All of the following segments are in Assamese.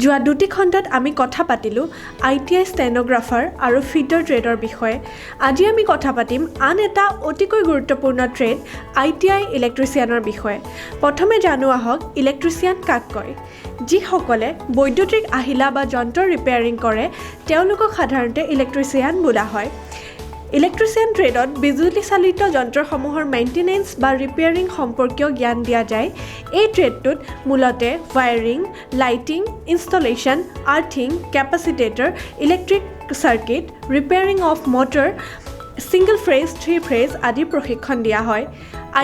যোৱা দুটি খণ্ডত আমি কথা পাতিলোঁ ITI ষ্টেনোগ্ৰাফাৰ আৰু ফিটাৰ ট্ৰেডৰ বিষয়ে। আজি আমি কথা পাতিম আন এটা অতিকৈ গুৰুত্বপূৰ্ণ ট্ৰেড ITI ইলেক্ট্ৰিচিয়ানৰ বিষয়ে। প্ৰথমে জানো আহক ইলেক্ট্ৰিচিয়ান কাক কয়। যিসকলে বৈদ্যুতিক আহিলা বা যন্ত্ৰ ৰিপেয়াৰিং কৰে তেওঁলোকক সাধাৰণতে ইলেক্ট্ৰিচিয়ান বোলা হয়। ইলেক্ট্ৰিচিয়ান ট্ৰেডত বিজুলী চালিত যন্ত্ৰসমূহৰ মেইনটেনেন্স বা ৰিপেয়াৰিং সম্পৰ্কীয় জ্ঞান দিয়া যায়। এই ট্ৰেডটোত মূলতে wiring, lighting, installation, earthing, capacitor, electric circuit, repairing of motor, single phase, 3 phase আদি প্ৰশিক্ষণ দিয়া হয়।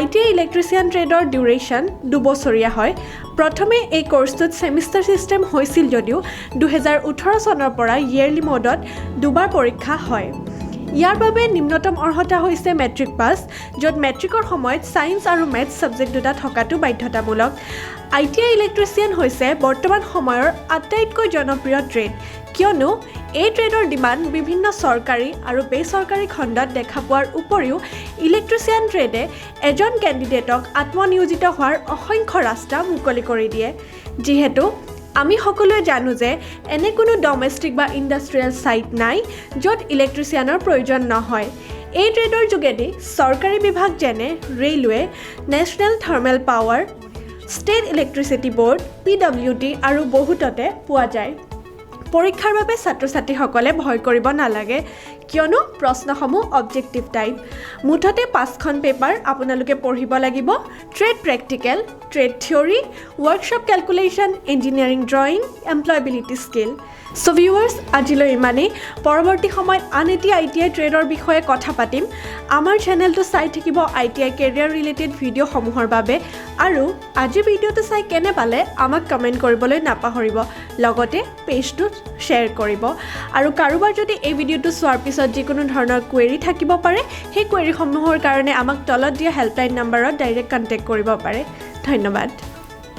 ITI ইলেক্ট্ৰিচিয়ান ট্ৰেডৰ ডিউৰেশ্যন 2 বছৰীয়া হয়। প্ৰথমে এই কোৰ্চটোত ছেমিষ্টাৰ ছিষ্টেম হৈছিল যদিও 2018 চনৰ পৰা ইয়েৰলি মডত দুবাৰ পৰীক্ষা হয়। ইয়াৰ বাবে নিম্নতম অৰ্হতা হৈছে মেট্ৰিক পাছ, য'ত মেট্ৰিকৰ সময়ত ছায়েন্স আৰু মেথছ ছাবজেক্ট দুটা থকাটো বাধ্যতামূলক। ITI ইলেক্ট্ৰিচিয়ান হৈছে বৰ্তমান সময়ৰ আটাইতকৈ জনপ্ৰিয় ট্ৰেড, কিয়নো এই ট্ৰেডৰ ডিমাণ্ড বিভিন্ন চৰকাৰী আৰু বেচৰকাৰী খণ্ডত দেখা পোৱাৰ উপৰিও ইলেক্ট্ৰিচিয়ান ট্ৰেডে এজন কেণ্ডিডেটক আত্মনিয়োজিত হোৱাৰ অসংখ্য ৰাস্তা মুকলি কৰি দিয়ে। যিহেতু আমি সকলোৱে জানো যে এনে কোনো ডমেষ্টিক বা ইণ্ডাষ্ট্ৰিয়েল ছাইট নাই য'ত ইলেক্ট্ৰিচিয়ানৰ প্ৰয়োজন নহয়। এই ট্ৰেডৰ যোগেদি চৰকাৰী বিভাগ যেনে railway, national thermal power, state electricity board, PWD আৰু বহুততে পোৱা যায়। পৰীক্ষাৰ বাবে ছাত্ৰ ছাত্ৰীসকলে ভয় কৰিব নালাগে, কিয়নো প্ৰশ্নসমূহ অবজেক্টিভ টাইপ। মুঠতে 5খন পেপাৰ আপোনালোকে পঢ়িব লাগিব: trade practical, trade theory, workshop calculation, engineering drawing, employability skill. So' viewers, আজিলৈ ইমানেই। পৰৱৰ্তী সময়ত আন এটি ITI ট্ৰেডৰ বিষয়ে কথা পাতিম। আমাৰ চেনেলটো চাই থাকিব ITI কেৰিয়াৰ ৰিলেটেড ভিডিঅ'সমূহৰ বাবে। আৰু আজিৰ ভিডিঅ'টো চাই কেনে পালে আমাক কমেণ্ট কৰিবলৈ নাপাহৰিব, লগতে পেজটোত শ্বেয়াৰ কৰিব। আৰু কাৰোবাৰ যদি এই ভিডিঅ'টো চোৱাৰ পিছত যিকোনো ধৰণৰ কুৱেৰি থাকিব পাৰে, সেই কুৱেৰিসমূহৰ কাৰণে আমাক তলত দিয়া হেল্পলাইন নম্বৰত ডাইৰেক্ট কণ্টেক্ট কৰিব পাৰে। ধন্যবাদ।